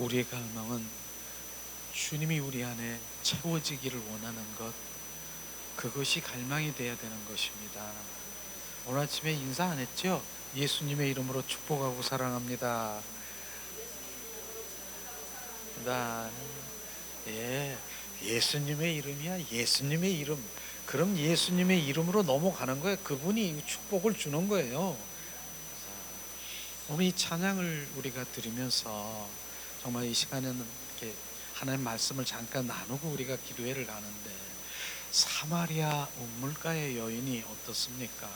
우리의 갈망은 주님이 우리 안에 채워지기를 원하는 것, 그것이 갈망이 되어야 되는 것입니다. 오늘 아침에 인사 안 했죠? 예수님의 이름으로 축복하고 사랑합니다. 예, 예수님의 이름이야. 예수님의 이름. 그럼 예수님의 이름으로 넘어가는 거예요. 그분이 축복을 주는 거예요. 오늘 이 찬양을 우리가 들으면서 정말 이 시간에는 이렇게 하나님 말씀을 잠깐 나누고 우리가 기도회를 가는데, 사마리아 우물가의 여인이 어떻습니까?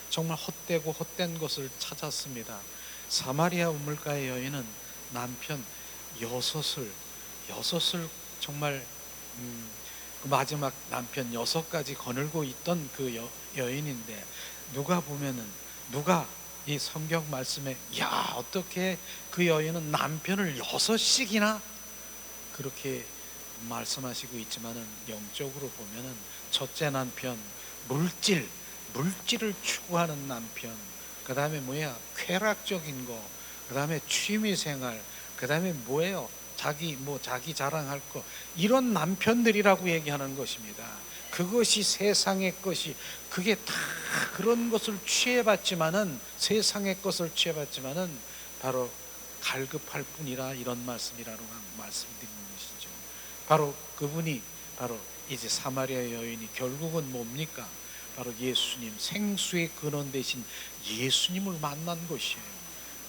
정말 헛되고 헛된 것을 찾았습니다. 사마리아 우물가의 여인은 남편 여섯을 정말 그 마지막 남편 6가지 거느리고 있던 그 여인인데, 누가 이 성경 말씀에 어떻게 그 여인은 남편을 6씩이나 그렇게 말씀하시고 있지만은, 영적으로 보면은 첫째 남편, 물질을 추구하는 남편, 그 다음에 쾌락적인 거, 그 다음에 취미생활, 그 다음에 자기 자랑할 거, 이런 남편들이라고 얘기하는 것입니다. 그것이 세상의 것이, 그게 다 그런 것을 취해봤지만은, 세상의 것을 취해봤지만은 바로 갈급할 뿐이라, 이런 말씀이라고 말씀드리는 것이죠. 바로 그분이 바로 이제 사마리아 여인이 결국은 뭡니까? 바로 예수님, 생수의 근원 되신 예수님을 만난 것이에요.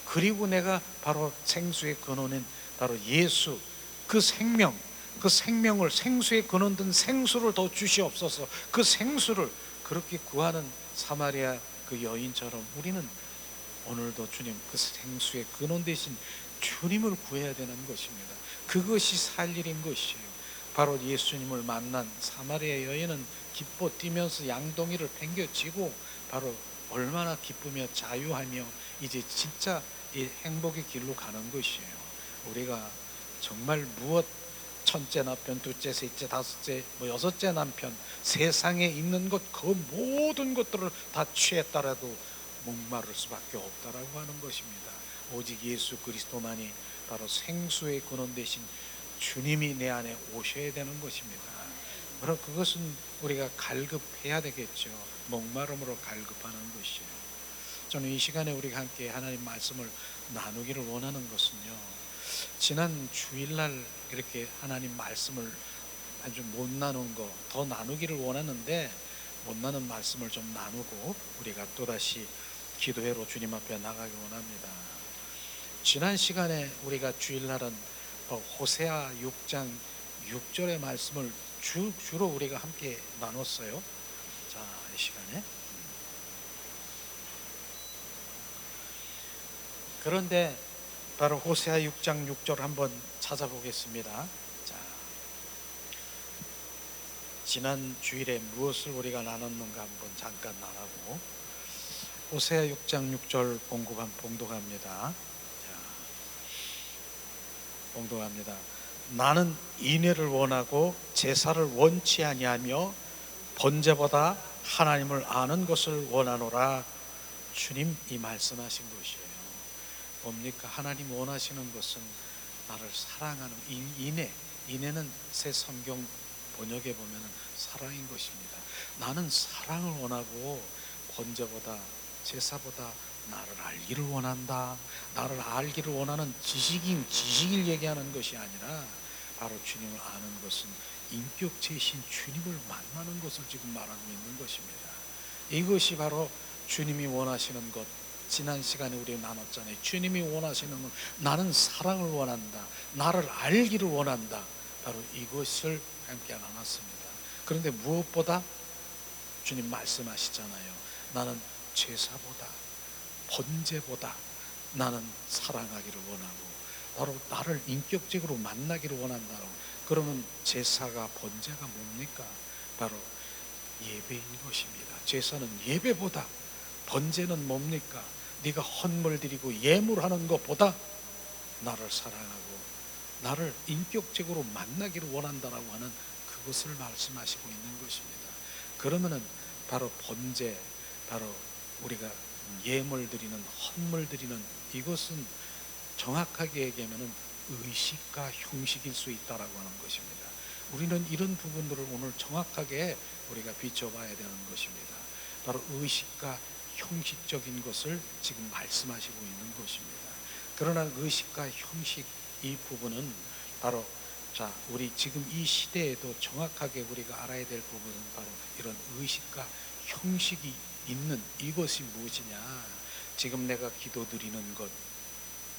그리고 내가 바로 생수의 근원인 바로 예수, 그 생명을, 생수의 근원 된 생수를 더 주시옵소서. 그 생수를 그렇게 구하는 사마리아 그 여인처럼 우리는 오늘도 주님, 그 생수의 근원 되신 주님을 구해야 되는 것입니다. 그것이 살 일인 것이에요. 바로 예수님을 만난 사마리아 여인은 기뻐 뛰면서 양동이를 팽겨치고 바로 얼마나 기쁘며 자유하며 이제 진짜 이 행복의 길로 가는 것이에요. 우리가 정말 첫째 남편, 둘째, 셋째, 다섯째, 6째 남편, 세상에 있는 것, 그 모든 것들을 다 취했더라도 목마를 수밖에 없다라고 하는 것입니다. 오직 예수 그리스도만이 바로 생수의 근원 되신 주님이 내 안에 오셔야 되는 것입니다. 바로 그것은 우리가 갈급해야 되겠죠. 목마름으로 갈급하는 것이에요. 저는 이 시간에 우리가 함께 하나님 말씀을 나누기를 원하는 것은요, 지난 주일날 이렇게 하나님 말씀을 아주 못 나눈 거 더 나누기를 원하는데, 못 나눈 말씀을 좀 나누고 우리가 또다시 기도회로 주님 앞에 나가기 원합니다. 지난 시간에 우리가 주일날은 호세아 6장 6절의 말씀을 주로 우리가 함께 나눴어요. 자, 이 시간에 그런데 바로 호세아 6장 6절 한번 찾아보겠습니다. 자, 지난 주일에 무엇을 우리가 나눴는가 한번 잠깐 나누고, 호세아 6장 6절 봉독합니다. 자, 봉독합니다. 나는 인애를 원하고 제사를 원치 아니하며 번제보다 하나님을 아는 것을 원하노라. 주님 이 말씀하신 것이에요. 뭡니까? 하나님 원하시는 것은 나를 사랑하는 인애는 새 성경 번역에 보면은 사랑인 것입니다. 나는 사랑을 원하고 번제보다, 제사보다 나를 알기를 원한다. 나를 알기를 원하는 지식을 얘기하는 것이 아니라 바로 주님을 아는 것은 인격체이신 주님을 만나는 것을 지금 말하고 있는 것입니다. 이것이 바로 주님이 원하시는 것. 지난 시간에 우리 나눴잖아요. 주님이 원하시는 건 나는 사랑을 원한다, 나를 알기를 원한다. 바로 이것을 함께 나눴습니다. 그런데 무엇보다 주님 말씀하시잖아요. 나는 제사보다, 번제보다 나는 사랑하기를 원하고, 바로 나를 인격적으로 만나기를 원한다고. 그러면 제사가, 번제가 뭡니까? 바로 예배인 것입니다. 제사는 예배보다, 번제는 뭡니까? 네가 헌물 드리고 예물하는 것보다 나를 사랑하고 나를 인격적으로 만나기를 원한다라고 하는 그것을 말씀하시고 있는 것입니다. 그러면은 바로 번제, 바로 우리가 예물 드리는, 헌물 드리는, 이것은 정확하게 얘기하면은 의식과 형식일 수 있다라고 하는 것입니다. 우리는 이런 부분들을 오늘 정확하게 우리가 비춰봐야 되는 것입니다. 바로 의식과 형식적인 것을 지금 말씀하시고 있는 것입니다. 그러나 의식과 형식 이 부분은 바로 우리 지금 이 시대에도 정확하게 우리가 알아야 될 부분은 바로 이런 의식과 형식이 있는 이것이 무엇이냐? 지금 내가 기도드리는 것,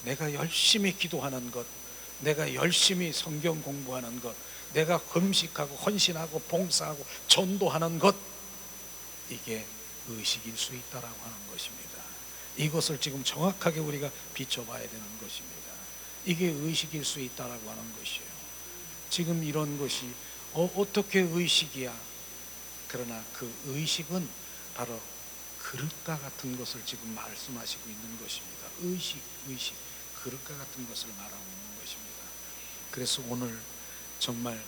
내가 열심히 기도하는 것, 내가 열심히 성경 공부하는 것, 내가 금식하고 헌신하고 봉사하고 전도하는 것, 이게 의식일 수 있다라고 하는 것입니다. 이것을 지금 정확하게 우리가 비춰봐야 되는 것입니다. 이게 의식일 수 있다라고 하는 것이에요. 지금 이런 것이 어떻게 의식이야? 그러나 그 의식은 바로 그릇과 같은 것을 지금 말씀하시고 있는 것입니다. 의식, 그릇과 같은 것을 말하고 있는 것입니다. 그래서 오늘 정말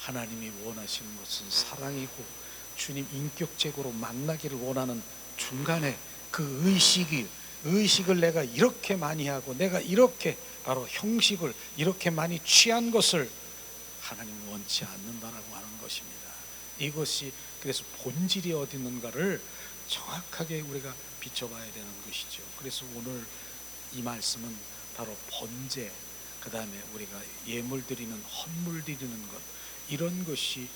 하나님이 원하시는 것은 사랑이고 주님 인격적으로 만나기를 원하는 중간에 그 의식을 내가 이렇게 많이 하고 내가 이렇게 바로 형식을 이렇게 많이 취한 것을 하나님은 원치 않는다라고 하는 것입니다. 이것이 그래서 본질이 어디 있는가를 정확하게 우리가 비춰봐야 되는 것이죠. 그래서 오늘 이 말씀은 바로 번제, 그 다음에 우리가 예물 드리는 헌물 드리는 것, 이런 것이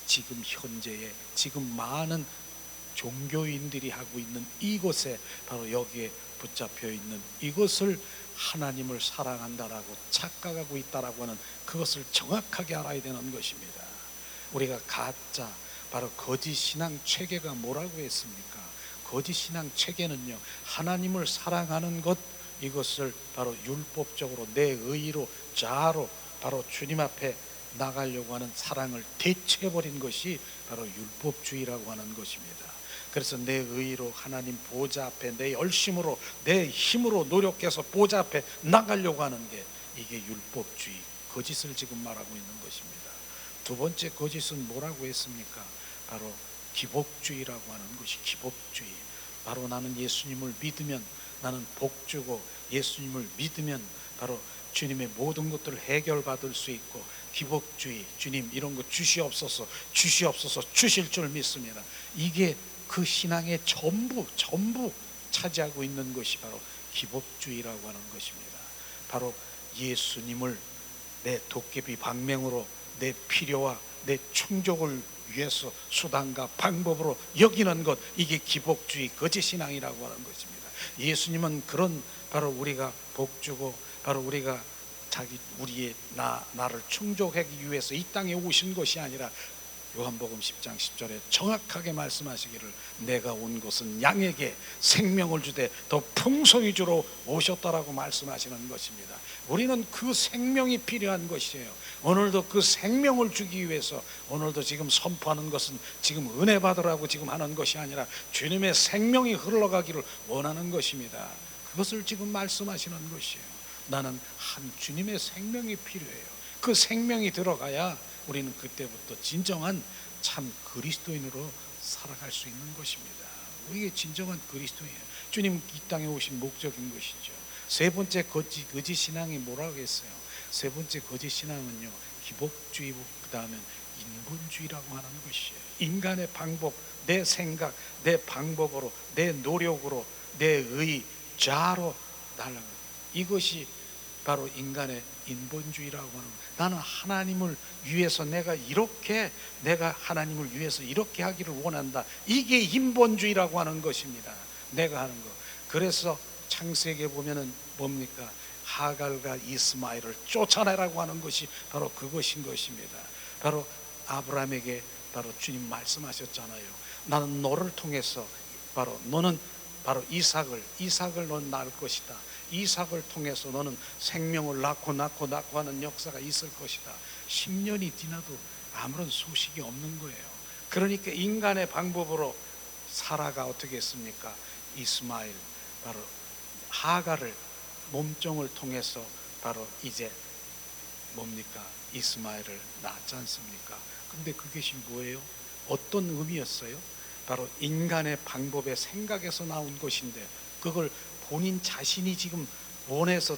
지금 현재에 지금 많은 종교인들이 하고 있는 이곳에 바로 여기에 붙잡혀 있는 이것을 하나님을 사랑한다라고 착각하고 있다라고 하는 그것을 정확하게 알아야 되는 것입니다. 우리가 가짜 바로 거짓 신앙 체계가 뭐라고 했습니까? 거짓 신앙 체계는요, 하나님을 사랑하는 것, 이것을 바로 율법적으로 내 의로 자아로 바로 주님 앞에 나가려고 하는 사랑을 대체해버린 것이 바로 율법주의라고 하는 것입니다. 그래서 내 의로 하나님 보좌 앞에 내 열심으로 내 힘으로 노력해서 보좌 앞에 나가려고 하는 게 이게 율법주의, 거짓을 지금 말하고 있는 것입니다. 두 번째 거짓은 뭐라고 했습니까? 바로 기복주의라고 하는 것이 기복주의. 바로 나는 예수님을 믿으면 나는 복 주고 예수님을 믿으면 바로 주님의 모든 것들을 해결받을 수 있고 기복주의, 주님 이런 거 주시옵소서 주실 줄 믿습니다. 이게 그 신앙의 전부 차지하고 있는 것이 바로 기복주의라고 하는 것입니다. 바로 예수님을 내 도깨비 방맹으로 내 필요와 내 충족을 위해서 수단과 방법으로 여기는 것, 이게 기복주의 거짓신앙이라고 하는 것입니다. 예수님은 그런 바로 우리가 복주고 바로 우리가 우리의 나를 충족하기 위해서 이 땅에 오신 것이 아니라 요한복음 10장 10절에 정확하게 말씀하시기를 내가 온 것은 양에게 생명을 주되 더 풍성히 주러 오셨다라고 말씀하시는 것입니다. 우리는 그 생명이 필요한 것이에요. 오늘도 그 생명을 주기 위해서 오늘도 지금 선포하는 것은 지금 은혜 받으라고 지금 하는 것이 아니라 주님의 생명이 흘러가기를 원하는 것입니다. 그것을 지금 말씀하시는 것이에요. 나는 한 주님의 생명이 필요해요. 그 생명이 들어가야 우리는 그때부터 진정한 참 그리스도인으로 살아갈 수 있는 것입니다. 우리가 진정한 그리스도인이에요. 주님 이 땅에 오신 목적인 것이죠. 세 번째 거짓 신앙이 뭐라고 했어요? 세 번째 거짓 신앙은요, 기복주의, 그 다음에 인본주의라고 하는 것이에요. 인간의 방법, 내 생각, 내 방법으로, 내 노력으로, 내 의, 자아로 달라는 이것이 바로 인간의 인본주의라고 하는 거예요. 나는 하나님을 위해서 내가 하나님을 위해서 이렇게 하기를 원한다. 이게 인본주의라고 하는 것입니다. 내가 하는 거. 그래서 창세기에 보면은 뭡니까? 하갈과 이스마엘을 쫓아내라고 하는 것이 바로 그것인 것입니다. 바로 아브라함에게 바로 주님 말씀하셨잖아요. 나는 너를 통해서 바로 너는 바로 이삭을 넌 낳을 것이다. 이삭을 통해서 너는 생명을 낳고 하는 역사가 있을 것이다. 10년이 지나도 아무런 소식이 없는 거예요. 그러니까 인간의 방법으로 사라가 어떻게 했습니까? 이스마엘, 바로 하갈을 몸종을 통해서 바로 이제 뭡니까? 이스마엘을 낳지 않습니까? 근데 그것이 뭐예요? 어떤 의미였어요? 바로 인간의 방법의 생각에서 나온 것인데 그걸 본인 자신이 지금 원해서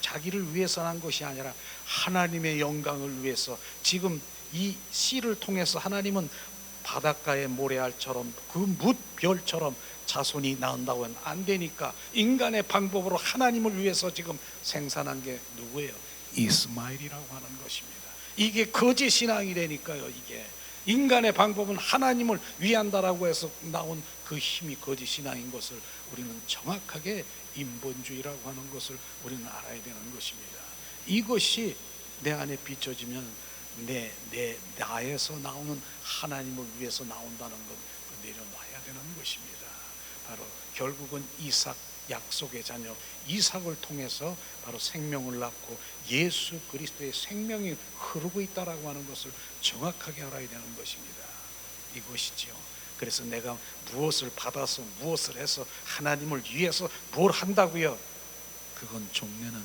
자기를 위해서 한 것이 아니라 하나님의 영광을 위해서. 지금 이 씨를 통해서 하나님은 바닷가의 모래알처럼 그 뭇별처럼 자손이 낳는다고 하면 안 되니까 인간의 방법으로 하나님을 위해서 지금 생산한 게 누구예요? 이스마엘이라고 하는 것입니다. 이게 거짓 신앙이 되니까요. 이게 인간의 방법은 하나님을 위한다라고 해서 나온 그 힘이 거짓 신앙인 것을 우리는 정확하게 인본주의라고 하는 것을 우리는 알아야 되는 것입니다. 이것이 내 안에 비춰지면 나에서 나오는 하나님을 위해서 나온다는 것 내려놔야 되는 것입니다. 바로 결국은 이삭, 약속의 자녀 이삭을 통해서 바로 생명을 낳고 예수 그리스도의 생명이 흐르고 있다라고 하는 것을 정확하게 알아야 되는 것입니다. 이것이지요. 그래서 내가 무엇을 받아서 무엇을 해서 하나님을 위해서 뭘 한다고요? 그건 종래는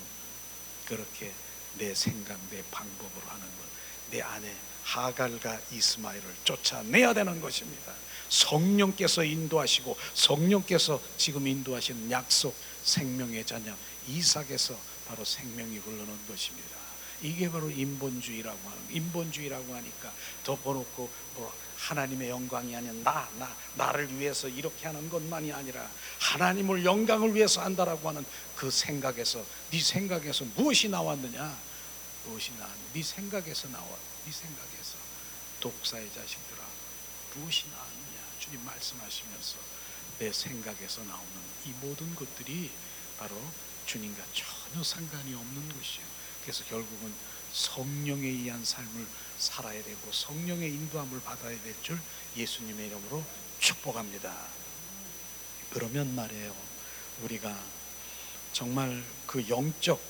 그렇게 내 생각, 내 방법으로 하는 것. 내 안에 하갈과 이스마엘을 쫓아내야 되는 것입니다. 성령께서 인도하시고 성령께서 지금 인도하시는 약속 생명의 자녀 이삭에서 바로 생명이 흐르는 것입니다. 이게 바로 인본주의라고 하는, 인본주의라고 하니까 덮어놓고 뭐 하나님의 영광이 아니라 나를 위해서 이렇게 하는 것만이 아니라 하나님을 영광을 위해서 한다라고 하는 그 생각에서, 네 생각에서 무엇이 나왔느냐? 무엇이 나왔느냐? 네 생각에서 나와. 네 생각에서 독사의 자식들아 무엇이 나왔느냐? 주님 말씀하시면서 내 생각에서 나오는 이 모든 것들이 바로 주님과 전혀 상관이 없는 것이에요. 그래서 결국은 성령에 의한 삶을 살아야 되고 성령의 인도함을 받아야 될 줄 예수님의 이름으로 축복합니다. 그러면 말이에요, 우리가 정말 그 영적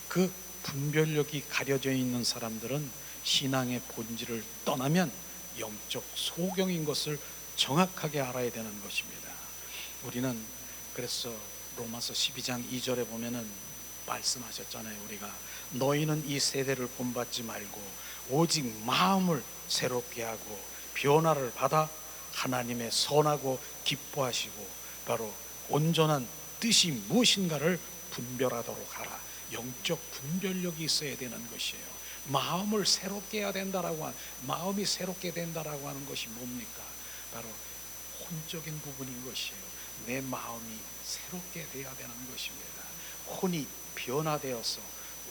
그 분별력이 가려져 있는 사람들은 신앙의 본질을 떠나면 영적 소경인 것을 정확하게 알아야 되는 것입니다. 우리는 그래서 로마서 12장 2절에 보면은 말씀하셨잖아요. 우리가 너희는 이 세대를 본받지 말고 오직 마음을 새롭게 하고 변화를 받아 하나님의 선하고 기뻐하시고 바로 온전한 뜻이 무엇인가를 분별하도록 하라. 영적 분별력이 있어야 되는 것이에요. 마음을 새롭게 해야 된다라고 마음이 새롭게 된다라고 하는 것이 뭡니까? 바로 혼적인 부분인 것이에요. 내 마음이 새롭게 되어야 되는 것입니다. 혼이 변화되어서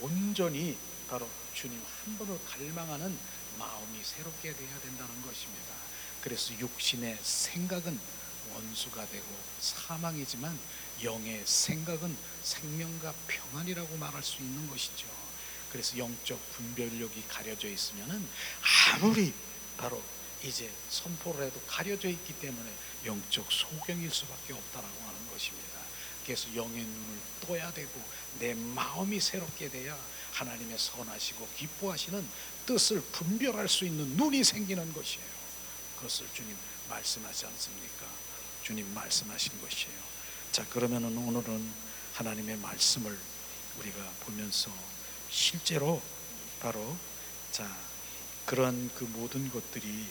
온전히 바로 주님 한 분을 갈망하는 마음이 새롭게 되어야 된다는 것입니다. 그래서 육신의 생각은 원수가 되고 사망이지만 영의 생각은 생명과 평안이라고 말할 수 있는 것이죠. 그래서 영적 분별력이 가려져 있으면은 아무리 바로 이제 선포를 해도 가려져 있기 때문에 영적 소경일 수밖에 없다라고 하는 것입니다. 그래서 영의 눈을 떠야 되고 내 마음이 새롭게 돼야 하나님의 선하시고 기뻐하시는 뜻을 분별할 수 있는 눈이 생기는 것이에요. 그것을 주님 말씀하지 않습니까? 주님 말씀하신 것이에요. 자, 그러면은 오늘은 하나님의 말씀을 우리가 보면서 실제로 바로 자 그런 그 모든 것들이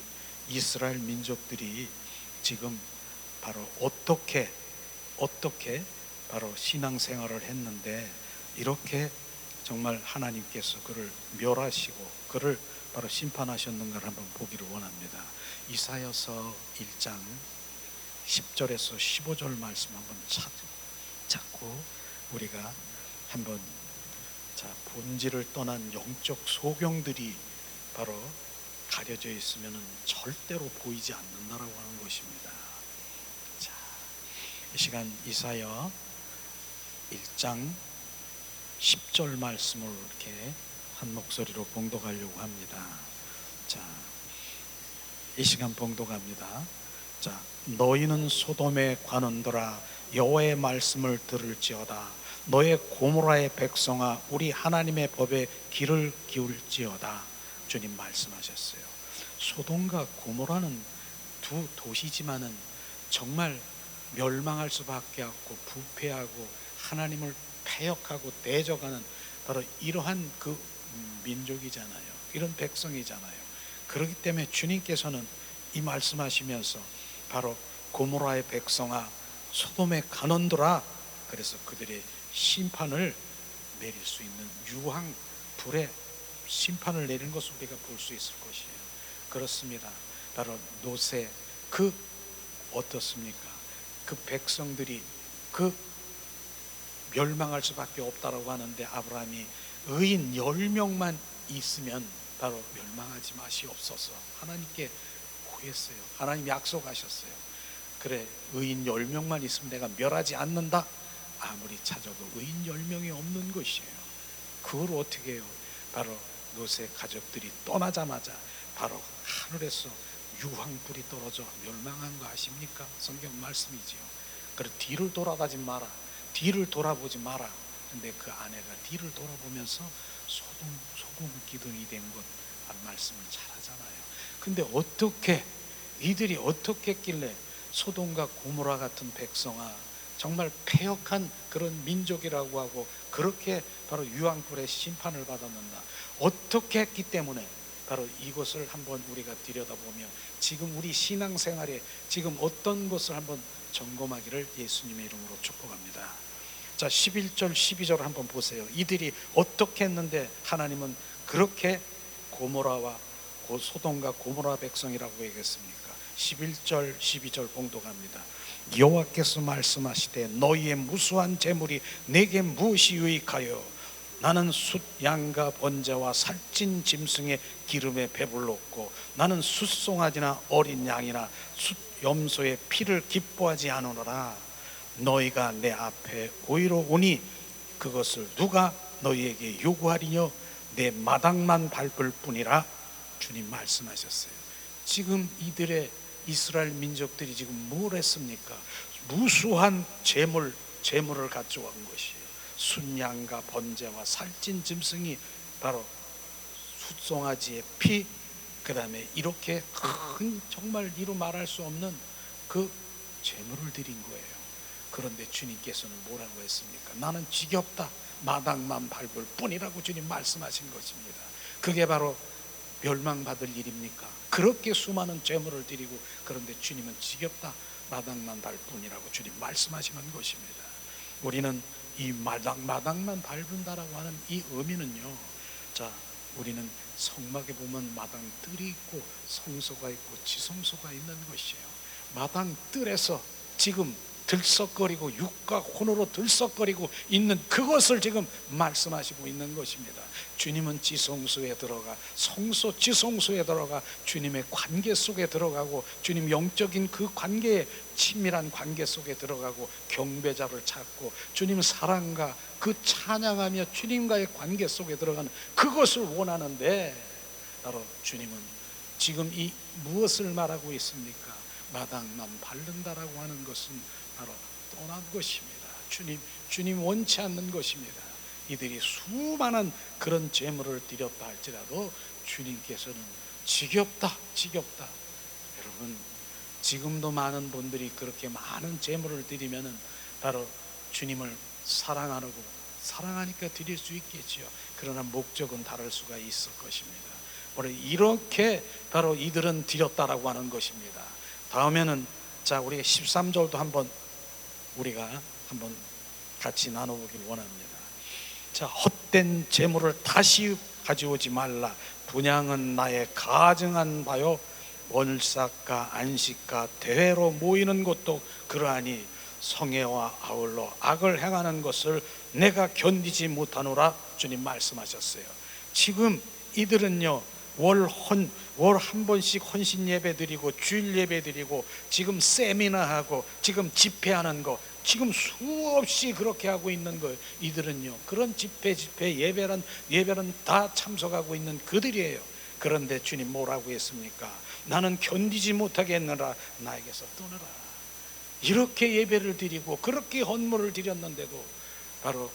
이스라엘 민족들이 지금 바로 어떻게 바로 신앙생활을 했는데 이렇게 정말 하나님께서 그를 멸하시고 그를 바로 심판하셨는가를 한번 보기를 원합니다. 이사야서 1장 10절에서 15절 말씀 한번 찾고 우리가 한번 자 본질을 떠난 영적 소경들이 바로 가려져 있으면 절대로 보이지 않는다라고 하는 것입니다. 자, 이 시간 이사야 1장 10절 말씀을 이렇게 한 목소리로 봉독하려고 합니다. 자, 이 시간 봉독합니다. 자, 너희는 소돔의 관원들아 여호와의 말씀을 들을지어다. 너의 고모라의 백성아 우리 하나님의 법에 귀를 기울지어다. 주님 말씀하셨어요. 소돔과 고모라는 두 도시지만은 정말 멸망할 수밖에 없고 부패하고 하나님을 패역하고 대적하는 바로 이러한 그 민족이잖아요. 이런 백성이잖아요. 그렇기 때문에 주님께서는 이 말씀하시면서 바로 고모라의 백성아 소돔의 간원들아 그래서 그들의 심판을 내릴 수 있는 유황 불의 심판을 내리는 것을 우리가 볼 수 있을 것이에요. 그렇습니다. 바로 노새 어떻습니까? 그 백성들이 멸망할 수밖에 없다라고 하는데 아브라함이 의인 10명만 있으면 바로 멸망하지 마시옵소서 하나님께 구했어요. 하나님 약속하셨어요. 그래, 의인 10명만 있으면 내가 멸하지 않는다. 아무리 찾아도 의인 10명이 없는 것이에요. 그걸 어떻게 해요? 바로 노새 가족들이 떠나자마자 바로 하늘에서 유황불이 떨어져 멸망한 거 아십니까? 성경 말씀이지요. 그래, 뒤를 돌아가지 마라, 뒤를 돌아보지 마라. 근데 그 아내가 뒤를 돌아보면서 소금 기둥이 된 것 말씀을 잘하잖아요. 근데 이들이 어떻게 했길래 소돔과 고모라 같은 백성아, 정말 패역한 그런 민족이라고 하고 그렇게 바로 유황불의 심판을 받았는가? 어떻게 했기 때문에 바로 이것을 한번 우리가 들여다보며 지금 우리 신앙생활에 지금 어떤 것을 한번 점검하기를 예수님의 이름으로 축복합니다. 자, 11절 12절 한번 보세요. 이들이 어떻게 했는데 하나님은 그렇게 고모라와 소돔과 고모라 백성이라고 얘기했습니까? 11절 12절 봉독합니다. 여호와께서 말씀하시되 너희의 무수한 재물이 내게 무엇이 유익하여? 나는 숫 양과 번제와 살찐 짐승의 기름에 배불렀고 나는 숫송아지나 어린 양이나 숫 염소의 피를 기뻐하지 않으노라. 너희가 내 앞에 오히려 오니 그것을 누가 너희에게 요구하리뇨? 내 마당만 밟을 뿐이라. 주님 말씀하셨어요. 지금 이스라엘 민족들이 지금 뭘 했습니까? 무수한 재물을 가져온 것이에요. 순양과 번제와 살찐 짐승이 바로 숫송아지의 피, 그 다음에 이렇게 큰 정말 이루 말할 수 없는 그 재물을 드린 거예요. 그런데 주님께서는 뭐라고 했습니까? 나는 지겹다, 마당만 밟을 뿐이라고 주님 말씀하신 것입니다. 그게 바로 멸망받을 일입니까? 그렇게 수많은 재물을 드리고 그런데 주님은 지겹다, 마당만 밟을 뿐이라고 주님 말씀하시는 것입니다. 우리는 이 마당만 밟은다라고 하는 이 의미는요, 자, 우리는 성막에 보면 마당뜰이 있고 성소가 있고 지성소가 있는 것이에요. 마당뜰에서 지금 들썩거리고 육과 혼으로 들썩거리고 있는 그것을 지금 말씀하시고 있는 것입니다. 주님은 지성소에 들어가 지성소에 들어가 주님의 관계 속에 들어가고 주님 영적인 그 관계에 친밀한 관계 속에 들어가고 경배자를 찾고 주님 사랑과 그 찬양하며 주님과의 관계 속에 들어가는 그것을 원하는데 바로 주님은 지금 이 무엇을 말하고 있습니까? 마당만 밟는다라고 하는 것은 바로 떠난 것입니다. 주님 원치 않는 것입니다. 이들이 수많은 그런 재물을 드렸다 할지라도 주님께서는 지겹다. 여러분, 지금도 많은 분들이 그렇게 많은 재물을 드리면은 바로 주님을 사랑하니까 드릴 수 있겠지요. 그러나 목적은 다를 수가 있을 것입니다. 바로 이렇게 바로 이들은 드렸다라고 하는 것입니다. 다음에는 자, 우리 13절도 우리가 한번 같이 나눠보길 원합니다. 자, 헛된 재물을 다시 가져오지 말라. 분향은 나의 가증한 바요. 월삭과 안식과 대회로 모이는 것도 그러하니 성회와 아울러 악을 행하는 것을 내가 견디지 못하노라. 주님 말씀하셨어요. 지금 이들은요, 월 한 번씩 헌신 예배 드리고 주일 예배 드리고 지금 세미나하고 지금 집회하는 거 지금 수없이 그렇게 하고 있는 거예요. 이들은요, 그런 집회 예배는 다 참석하고 있는 그들이에요. 그런데 주님 뭐라고 했습니까? 나는 견디지 못하겠느라 나에게서 떠나라. 이렇게 예배를 드리고 그렇게 헌물을 드렸는데도 바로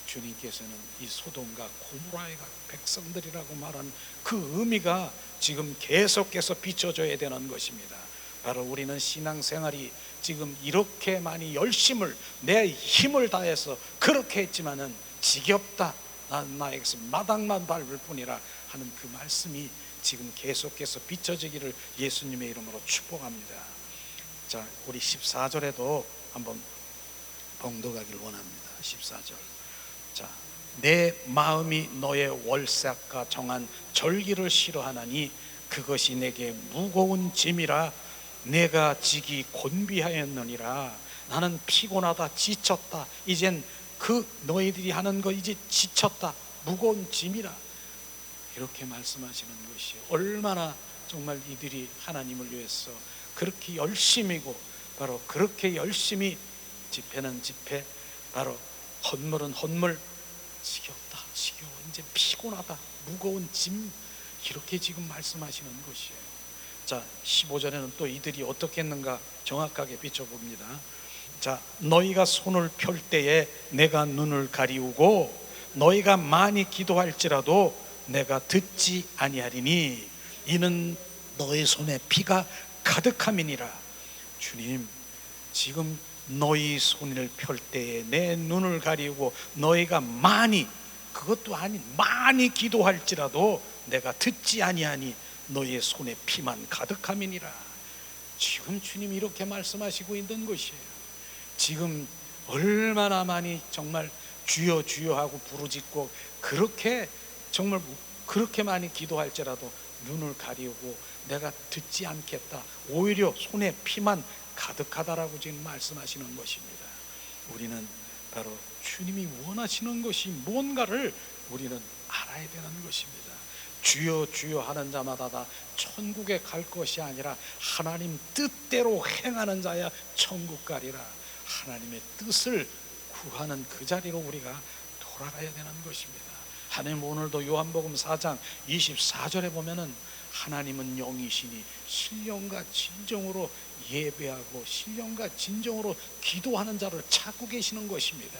주님께서는 이 소돔과 고모라의 백성들이라고 말한 그 의미가 지금 계속해서 비춰져야 되는 것입니다. 바로 우리는 신앙생활이 지금 이렇게 많이 내 힘을 다해서 그렇게 했지만은 지겹다, 나에게서 마당만 밟을 뿐이라 하는 그 말씀이 지금 계속해서 비춰지기를 예수님의 이름으로 축복합니다. 자, 우리 14절에도 한번 봉독하길 원합니다. 14절. 자, 내 마음이 너의 월삭과 정한 절기를 싫어하나니 그것이 내게 무거운 짐이라 내가 지기 곤비하였느니라. 나는 피곤하다, 지쳤다. 이젠 그 너희들이 하는 거 이제 지쳤다, 무거운 짐이라. 이렇게 말씀하시는 것이요, 얼마나 정말 이들이 하나님을 위해서 그렇게 열심이고, 바로 그렇게 열심히 집회는 집회, 바로 헌물은 헌물, 지겹다, 지겨워, 이제 피곤하다, 무거운 짐, 이렇게 지금 말씀하시는 것이에요. 자, 15절에는 또 이들이 어떻게 했는가 정확하게 비춰봅니다. 자, 너희가 손을 펼 때에 내가 눈을 가리우고 너희가 많이 기도할지라도 내가 듣지 아니하리니 이는 너희 손에 피가 가득함이니라. 주님, 지금 너희 손을 펼 때에 내 눈을 가리우고 너희가 많이, 그것도 아닌 많이 기도할지라도 내가 듣지 아니하니 너희의 손에 피만 가득함이니라. 지금 주님이 이렇게 말씀하시고 있는 것이에요. 지금 얼마나 많이 정말 주여 주여 하고 부르짖고 그렇게 정말 그렇게 많이 기도할지라도 눈을 가리우고 내가 듣지 않겠다, 오히려 손에 피만 가득하다라고 지금 말씀하시는 것입니다. 우리는 바로 주님이 원하시는 것이 뭔가를 우리는 알아야 되는 것입니다. 주여 주여 하는 자마다 다 천국에 갈 것이 아니라 하나님 뜻대로 행하는 자야 천국 가리라. 하나님의 뜻을 구하는 그 자리로 우리가 돌아가야 되는 것입니다. 하나님, 오늘도 요한복음 4장 24절에 보면은 하나님은 영이시니 신령과 진정으로 예배하고 신령과 진정으로 기도하는 자를 찾고 계시는 것입니다.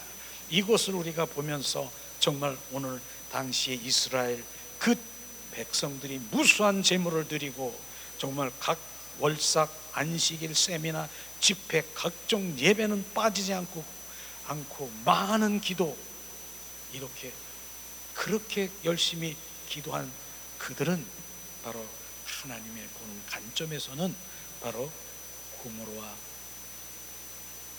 이것을 우리가 보면서 정말 오늘 당시에 이스라엘 그 백성들이 무수한 제물을 드리고 정말 각 월삭, 안식일, 세미나, 집회, 각종 예배는 빠지지 않고 많은 기도, 이렇게 그렇게 열심히 기도한 그들은 바로 하나님의 보는 관점에서는 바로 고모로와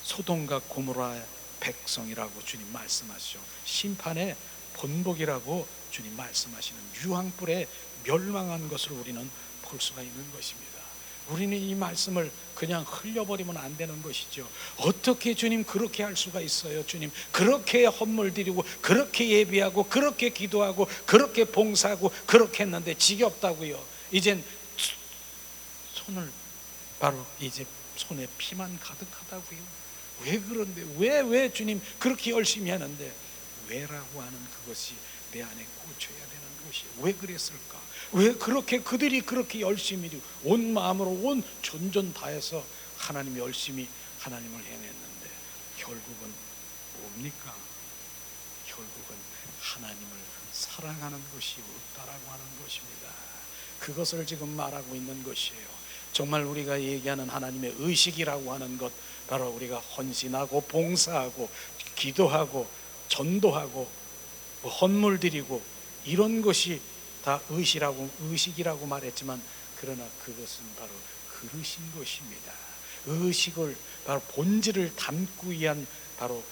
소돔과 고모라의 백성이라고 주님 말씀하시죠. 심판의 본복이라고 주님 말씀하시는 유황불에 멸망한 것을 우리는 볼 수가 있는 것입니다. 우리는 이 말씀을 그냥 흘려버리면 안 되는 것이죠. 어떻게 주님 그렇게 할 수가 있어요? 주님 그렇게 헌물 드리고 그렇게 예배하고 그렇게 기도하고 그렇게 봉사하고 그렇게 했는데 지겹다고요. 이젠 손을 바로 이제 손에 피만 가득하다고요. 왜 그런데 왜 주님 그렇게 열심히 하는데 왜라고 하는 그것이 내 안에 고쳐야 되는 것이 왜 그랬을까? 왜 그렇게 그들이 그렇게 열심히 온 마음으로 온 전전 다해서 하나님 열심히 하나님을 행했는데 결국은 뭡니까? 결국은 하나님을 사랑하는 것이 없다라고 하는 것입니다. 그것을 지금 말하고 있는 것이에요. 정말 우리가 얘기하는 하나님의 의식이라고 하는 것, 바로 우리가 헌신하고 봉사하고 기도하고 전도하고 헌물 드리고 이런 것이 다 의식이라고 말했지만, 그러나 그것은 바로 그릇인 것입니다. 의식을 바로 본질을 담기 위한 바로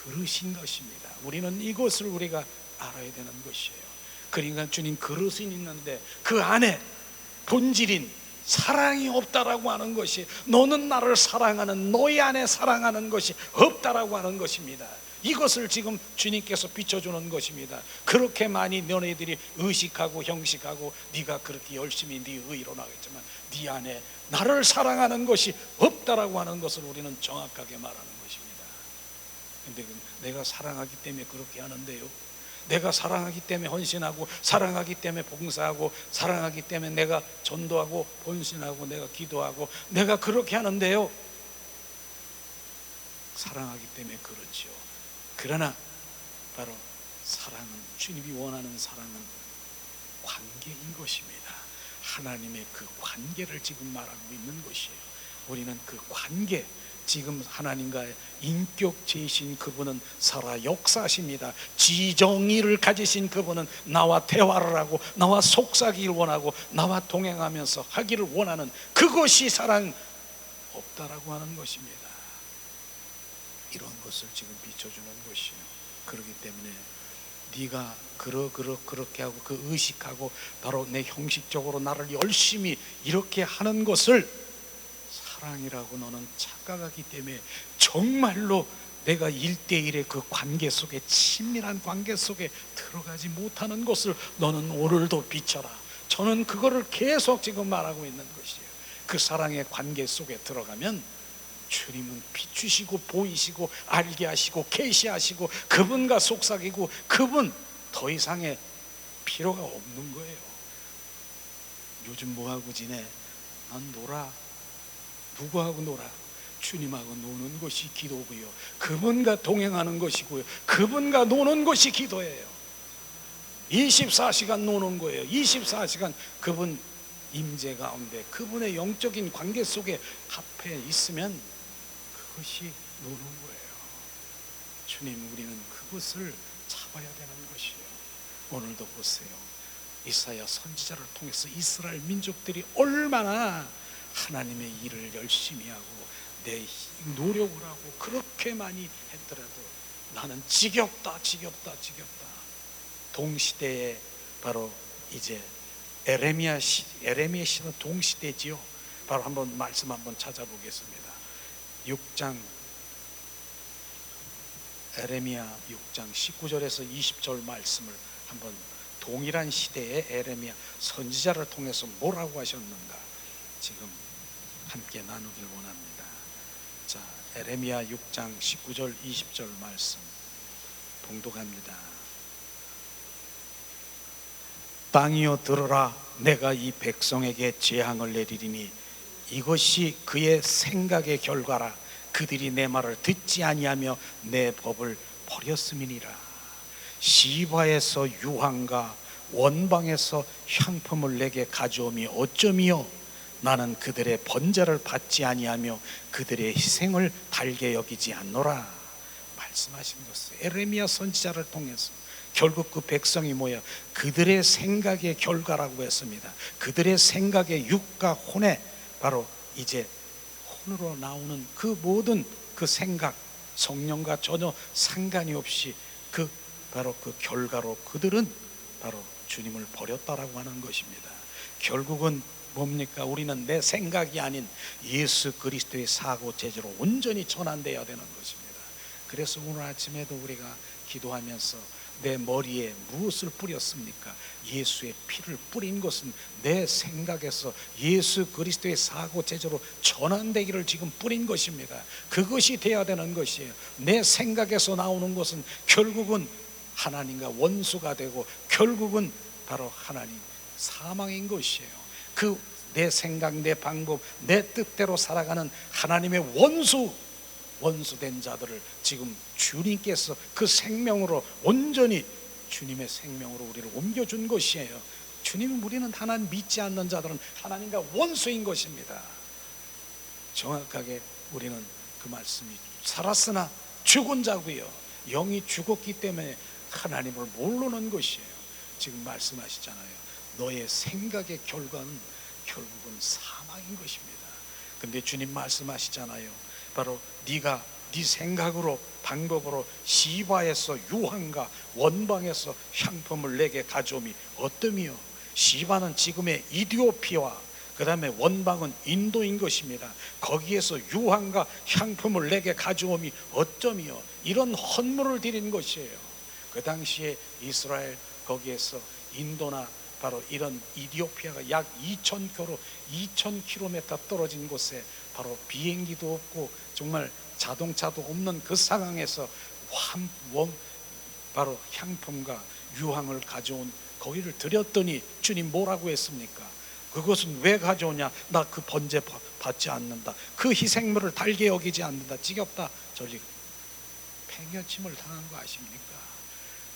그릇인 것입니다. 우리는 이것을 우리가 알아야 되는 것이에요. 그러니까 주님 그릇은 있는데 그 안에 본질인 사랑이 없다라고 하는 것이, 너는 나를 사랑하는, 너희 안에 사랑하는 것이 없다라고 하는 것입니다. 이것을 지금 주님께서 비춰주는 것입니다. 그렇게 많이 너네들이 의식하고 형식하고 네가 그렇게 열심히 네 의로 나겠지만 네 안에 나를 사랑하는 것이 없다라고 하는 것을 우리는 정확하게 말하는 것입니다. 근데 내가 사랑하기 때문에 그렇게 하는데요, 내가 사랑하기 때문에 헌신하고 사랑하기 때문에 봉사하고 사랑하기 때문에 내가 전도하고 헌신하고 내가 기도하고 내가 그렇게 하는데요, 사랑하기 때문에 그렇지요. 그러나 바로 사랑은, 주님이 원하는 사랑은 관계인 것입니다. 하나님의 그 관계를 지금 말하고 있는 것이에요. 우리는 그 관계, 지금 하나님과의 인격체이신 그분은 살아 역사하십니다. 지정의를 가지신 그분은 나와 대화를 하고 나와 속삭이길 원하고 나와 동행하면서 하기를 원하는 그것이 사랑 없다라고 하는 것입니다. 이런 것을 지금 비춰주는 것이에요. 그렇기 때문에 네가 그렇게 하고 그 의식하고 바로 내 형식적으로 나를 열심히 이렇게 하는 것을 사랑이라고 너는 착각하기 때문에 정말로 내가 1대1의 그 관계 속에, 친밀한 관계 속에 들어가지 못하는 것을 너는 오늘도 비춰라. 저는 그거를 계속 지금 말하고 있는 것이에요. 그 사랑의 관계 속에 들어가면 주님은 비추시고 보이시고 알게 하시고 계시하시고 그분과 속삭이고 그분 더 이상의 필요가 없는 거예요. 요즘 뭐하고 지내? 난 놀아. 누구하고 놀아? 주님하고 노는 것이 기도고요, 그분과 동행하는 것이고요, 그분과 노는 것이 기도예요. 24시간 노는 거예요. 24시간 그분 임재 가운데 그분의 영적인 관계 속에 합해 있으면 그것이 노는 거예요. 주님, 우리는 그것을 잡아야 되는 것이에요. 오늘도 보세요. 이사야 선지자를 통해서 이스라엘 민족들이 얼마나 하나님의 일을 열심히 하고 내 노력을 하고 그렇게 많이 했더라도 나는 지겹다. 동시대에 바로 이제 에레미야 시는 동시대지요. 바로 한번 말씀 한번 찾아보겠습니다. 6장 에레미야 6장 19절에서 20절 말씀을 한번, 동일한 시대에 에레미야 선지자를 통해서 뭐라고 하셨는가 지금 함께 나누길 원합니다. 자, 에레미야 6장 19절 20절 말씀 봉독합니다. 땅이여 들으라. 내가 이 백성에게 재앙을 내리리니 이것이 그의 생각의 결과라. 그들이 내 말을 듣지 아니하며 내 법을 버렸음이니라. 시바에서 유황과 원방에서 향품을 내게 가져오미 어쩌미요? 나는 그들의 번제를 받지 아니하며 그들의 희생을 달게 여기지 않노라. 말씀하신 것은 에레미야 선지자를 통해서 결국 그 백성이 뭐야? 그들의 생각의 결과라고 했습니다. 그들의 생각의 육과 혼에 바로 이제 혼으로 나오는 그 모든 그 생각, 성령과 전혀 상관이 없이 그 바로 그 결과로 그들은 바로 주님을 버렸다라고 하는 것입니다. 결국은 뭡니까? 우리는 내 생각이 아닌 예수 그리스도의 사고 체제로 온전히 전환되어야 되는 것입니다. 그래서 오늘 아침에도 우리가 기도하면서 내 머리에 무엇을 뿌렸습니까? 예수의 피를 뿌린 것은 내 생각에서 예수 그리스도의 사고 체제로 전환되기를 지금 뿌린 것입니다. 그것이 돼야 되는 것이에요. 내 생각에서 나오는 것은 결국은 하나님과 원수가 되고 결국은 바로 하나님 사망인 것이에요. 그 내 생각, 내 방법, 내 뜻대로 살아가는 하나님의 원수된 자들을 지금 주님께서 그 생명으로 온전히 주님의 생명으로 우리를 옮겨준 것이에요. 주님, 우리는 하나님 믿지 않는 자들은 하나님과 원수인 것입니다. 정확하게 우리는 그 말씀이 살았으나 죽은 자고요, 영이 죽었기 때문에 하나님을 모르는 것이에요. 지금 말씀하시잖아요. 너의 생각의 결과는 결국은 사망인 것입니다. 근데 주님 말씀하시잖아요. 바로 네가 네 생각으로 방법으로 시바에서 유황과 원방에서 향품을 내게 가져오미 어떠미요? 시바는 지금의 이디오피아, 그 다음에 원방은 인도인 것입니다. 거기에서 유황과 향품을 내게 가져오미 어쩌미요? 이런 헌물을 드린 것이에요. 그 당시에 이스라엘 거기에서 인도나 바로 이런 이디오피아가 약 2000km 떨어진 곳에 바로 비행기도 없고 정말 자동차도 없는 그 상황에서 바로 향품과 유황을 가져온 거기를 드렸더니 주님 뭐라고 했습니까? 그것은 왜 가져오냐? 나 그 번제 받지 않는다. 그 희생물을 달게 여기지 않는다. 지겹다. 저리 팽겨침을 당한 거 아십니까?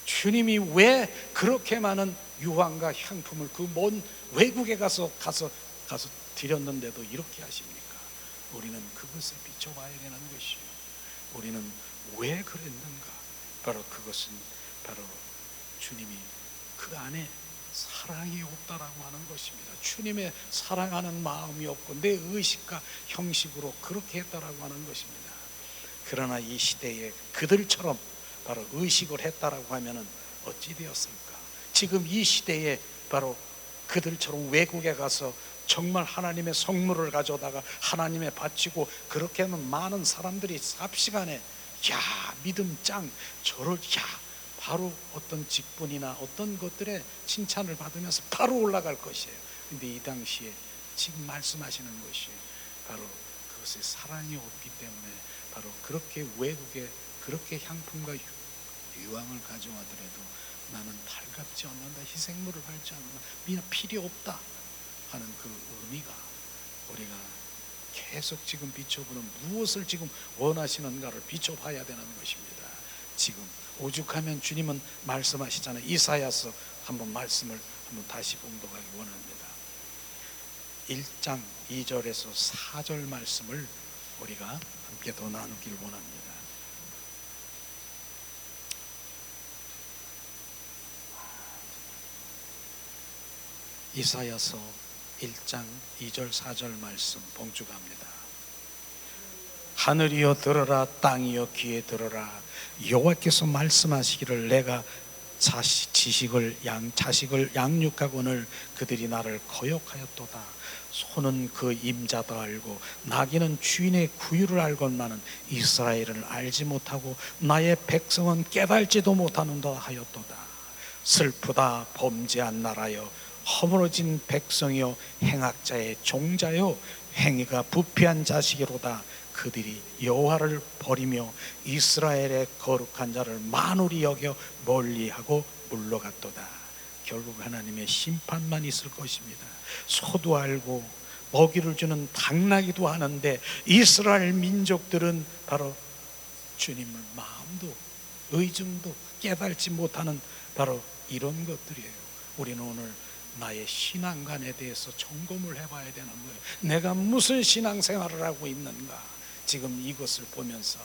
주님이 왜 그렇게 많은 유황과 향품을 그 먼 외국에 가서 드렸는데도 이렇게 하십니까? 우리는 그것에 비춰봐야 되는 것이에요. 우리는 왜 그랬는가? 바로 그것은 바로 주님이 그 안에 사랑이 없다라고 하는 것입니다. 주님의 사랑하는 마음이 없고 내 의식과 형식으로 그렇게 했다라고 하는 것입니다. 그러나 이 시대에 그들처럼 바로 의식을 했다라고 하면은 어찌 되었을까? 지금 이 시대에 바로 그들처럼 외국에 가서 정말 하나님의 성물을 가져다가 하나님에 바치고 그렇게 하면 많은 사람들이 삽시간에 야 믿음 짱 저를 야 바로 어떤 직분이나 어떤 것들에 칭찬을 받으면서 바로 올라갈 것이에요. 근데 이 당시에 지금 말씀하시는 것이 바로 그것에 사랑이 없기 때문에 바로 그렇게 외국에 그렇게 향품과 유황을 가져와더라도 나는 달갑지 않는다, 희생물을 밟지 않는다, 그냥 필요 없다 하는 그 의미가 우리가 계속 지금 비춰보는 무엇을 지금 원하시는가를 비춰봐야 되는 것입니다. 지금 오죽하면 주님은 말씀하시잖아요. 이사야서 한번 말씀을 한번 다시 봉독하기 원합니다. 1장 2절에서 4절 말씀을 우리가 함께 더 나누길 원합니다. 이사야서 1장 2절 4절 말씀 봉축합니다. 하늘이여 들으라, 땅이여 귀에 들으라. 여호와께서 말씀하시기를 내가 자식을 양육하거늘 그들이 나를 거역하였도다. 소는 그 임자도 알고 나귀는 주인의 구유를 알건만은 이스라엘을 알지 못하고 나의 백성은 깨달지도 못하는다 하였도다. 슬프다 범죄한 나라여, 허물어진 백성이여, 행악자의 종자여, 행위가 부패한 자식이로다. 그들이 여호와를 버리며 이스라엘의 거룩한 자를 만홀히 여겨 멀리하고 물러갔도다. 결국 하나님의 심판만 있을 것입니다. 소도 알고 먹이를 주는 당나귀도 하는데 이스라엘 민족들은 바로 주님을 마음도 의중도 깨달지 못하는 바로 이런 것들이에요. 우리는 오늘 나의 신앙관에 대해서 점검을 해봐야 되는 거예요. 내가 무슨 신앙생활을 하고 있는가? 지금 이것을 보면서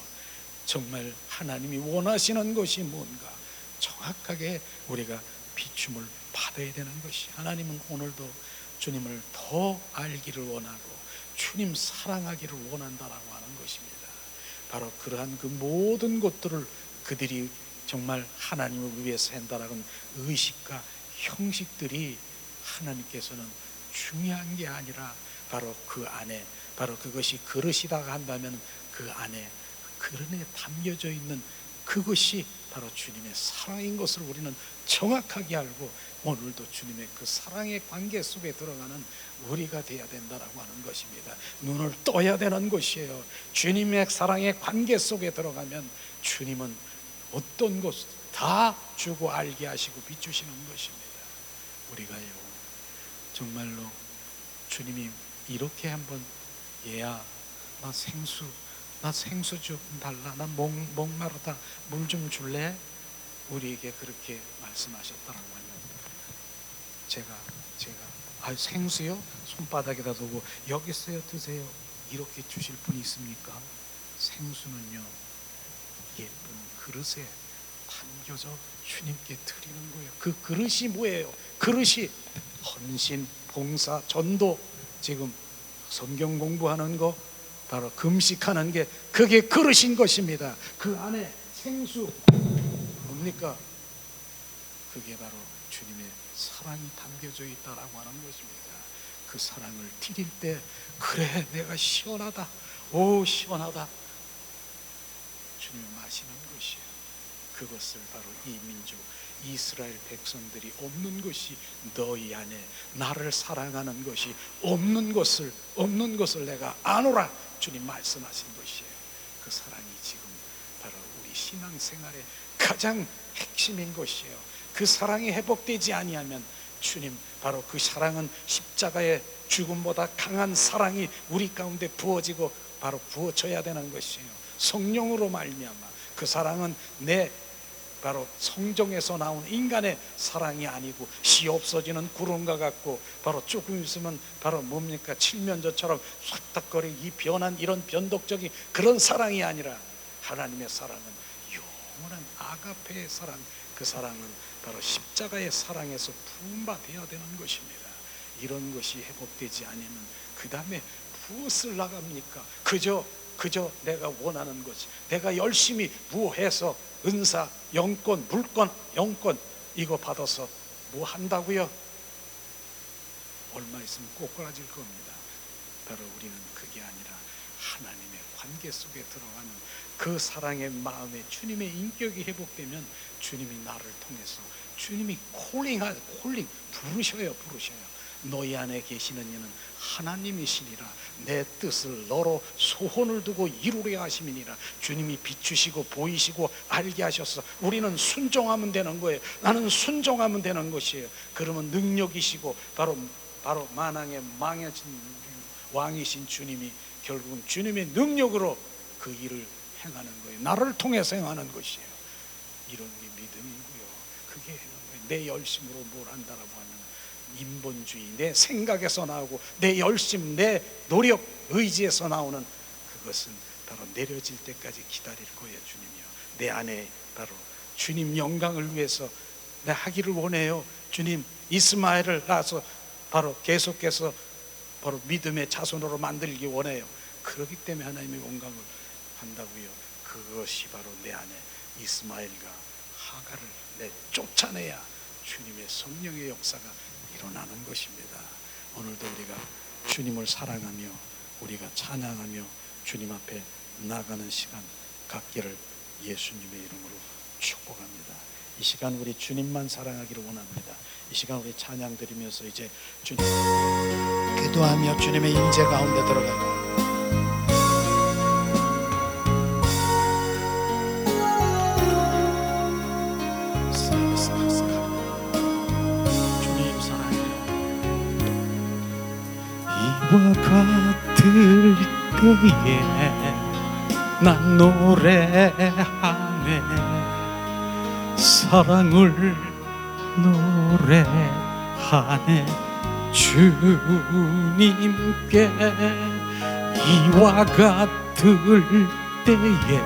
정말 하나님이 원하시는 것이 뭔가 정확하게 우리가 비춤을 받아야 되는 것이, 하나님은 오늘도 주님을 더 알기를 원하고 주님 사랑하기를 원한다라고 하는 것입니다. 바로 그러한 그 모든 것들을 그들이 정말 하나님을 위해서 한다라는 의식과 형식들이 하나님께서는 중요한 게 아니라 바로 그 안에, 바로 그것이 그릇이라고 한다면 그 안에 그릇에 담겨져 있는 그것이 바로 주님의 사랑인 것을 우리는 정확하게 알고 오늘도 주님의 그 사랑의 관계 속에 들어가는 우리가 되어야 된다라고 하는 것입니다. 눈을 떠야 되는 것이에요. 주님의 사랑의 관계 속에 들어가면 주님은 어떤 것 다 주고 알게 하시고 비추시는 것입니다. 우리가요 정말로 주님이 이렇게 한번 얘야 나 생수 좀 달라, 나 목마르다, 물 좀 줄래? 우리에게 그렇게 말씀하셨다라고 합니다. 제가 생수요? 손바닥에다 두고 여기 있어요 드세요 이렇게 주실 분이 있습니까? 생수는요 예쁜 그릇에 담겨져 주님께 드리는 거예요. 그 그릇이 뭐예요? 그릇이 헌신, 봉사, 전도, 지금 성경 공부하는 거, 바로 금식하는 게 그게 그릇인 것입니다. 그 안에 생수 뭡니까? 그게 바로 주님의 사랑이 담겨져 있다라고 하는 것입니다. 그 사랑을 드릴 때 그래 내가 시원하다, 오 시원하다 주님이 마시는 것이에요. 그것을 바로 이 민족 이스라엘 백성들이 없는 것이 너희 안에 나를 사랑하는 것이 없는 것을 내가 아노라 주님 말씀하신 것이에요. 그 사랑이 지금 바로 우리 신앙생활의 가장 핵심인 것이에요. 그 사랑이 회복되지 아니하면 주님 바로 그 사랑은 십자가의 죽음보다 강한 사랑이 우리 가운데 부어지고 바로 부어져야 되는 것이에요. 성령으로 말미암아 그 사랑은 내 바로 성정에서 나온 인간의 사랑이 아니고 시 없어지는 구름과 같고 바로 조금 있으면 바로 뭡니까 칠면조처럼 싹닥거리는 이 변한 이런 변덕적인 그런 사랑이 아니라 하나님의 사랑은 영원한 아가페의 사랑, 그 사랑은 바로 십자가의 사랑에서 부음받아야 되는 것입니다. 이런 것이 회복되지 않으면 그 다음에 무엇을 나갑니까? 그저 그저 내가 원하는 것이, 내가 열심히 무해서 은사, 영권, 물권, 영권 이거 받아서 뭐 한다고요? 얼마 있으면 꼬꾸라질 겁니다. 바로 우리는 그게 아니라 하나님의 관계 속에 들어가는 그 사랑의 마음에 주님의 인격이 회복되면 주님이 나를 통해서 주님이 콜링 부르셔요. 너희 안에 계시는 이는 하나님이시니라. 내 뜻을 너로 소원을 두고 이루려 하심이니라. 주님이 비추시고 보이시고 알게 하셔서 우리는 순종하면 되는 거예요. 나는 순종하면 되는 것이에요. 그러면 능력이시고 바로 만왕의 왕이신 주님이 결국은 주님의 능력으로 그 일을 행하는 거예요. 나를 통해서 행하는 것이에요. 이런 게 믿음이고요. 그게 내 열심으로 뭘 한다라고 하면 인본주의, 내 생각에서 나오고 내 열심, 내 노력, 의지에서 나오는 그것은 바로 내려질 때까지 기다릴 거예요. 주님이요. 내 안에 바로 주님 영광을 위해서 내 하기를 원해요. 주님 이스마엘을 낳아서 바로 계속해서 바로 믿음의 자손으로 만들기 원해요. 그렇기 때문에 하나님의 영광을 한다고요. 그것이 바로 내 안에 이스마엘과 하갈을 쫓아내야 주님의 성령의 역사가 일어나는 것입니다. 오늘도 우리가 주님을 사랑하며 우리가 찬양하며 주님 앞에 나가는 시간 갖기를 예수님의 이름으로 축복합니다. 이 시간 우리 주님만 사랑하기를 원합니다. 이 시간 우리 찬양 드리면서 이제 주님 기도하며 주님의 임재 가운데 들어가요. 이와 같을 때에 난 노래하네 사랑을 노래하네 주님께 이와 같을 때에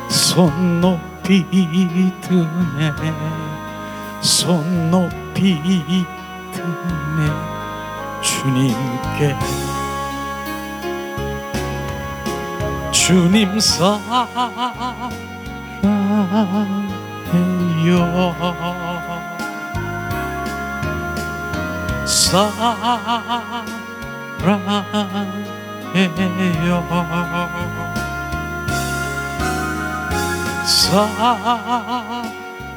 손 높이 드네 손 높이 드네 주님께 주님 사랑해요 사랑해요 사랑해요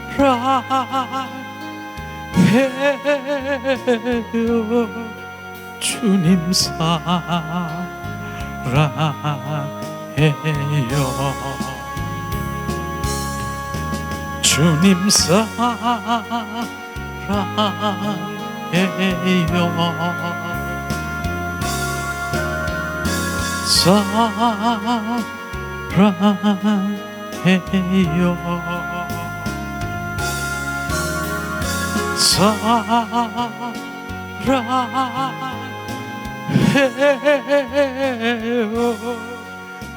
주님 사랑해요 주님 사랑해요 사랑해요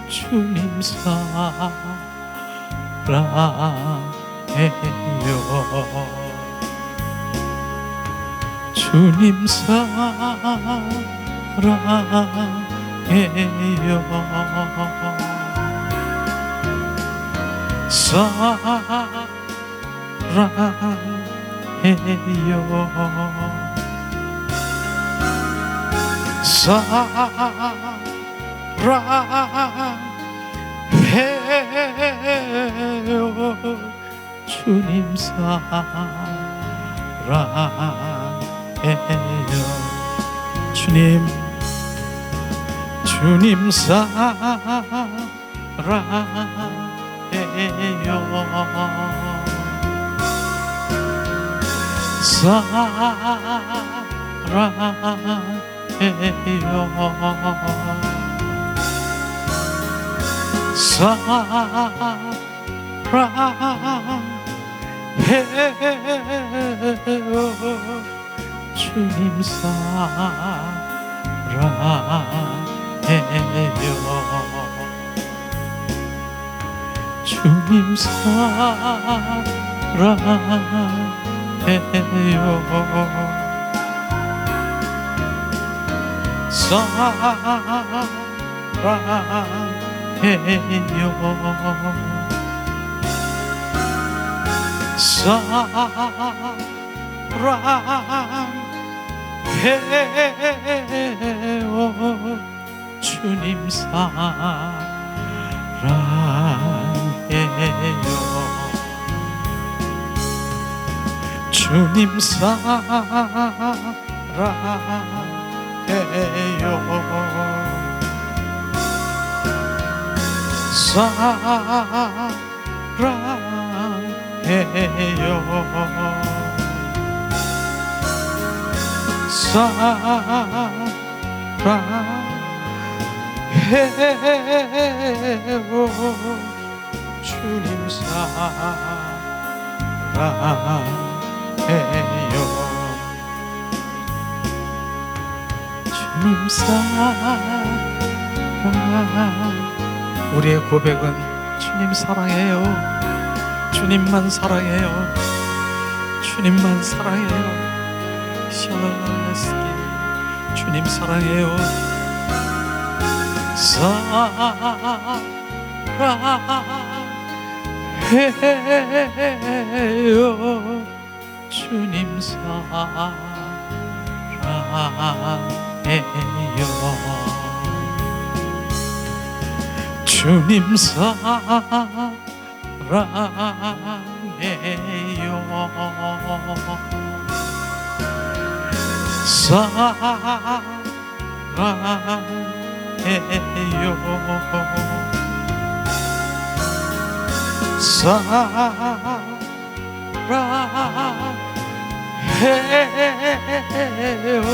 주님 사랑해요 주님 사랑해요 사랑해요 주님 사랑해요 주님 주님 사랑해요 사랑해요 주님 사랑해요 주님 사랑해요 사랑해요 사랑해요. 주님 사랑해요. 주님 사랑해요. 사랑해요. 주님 사랑해요. 주님 사랑. 우리의 고백은 주님 사랑해요. 주님만 사랑해요. 주님만 사랑해요. 샬라라스키 주님 사랑해요. 사랑해요. 주님 사랑해요. 주님 사랑해요. 사랑해요.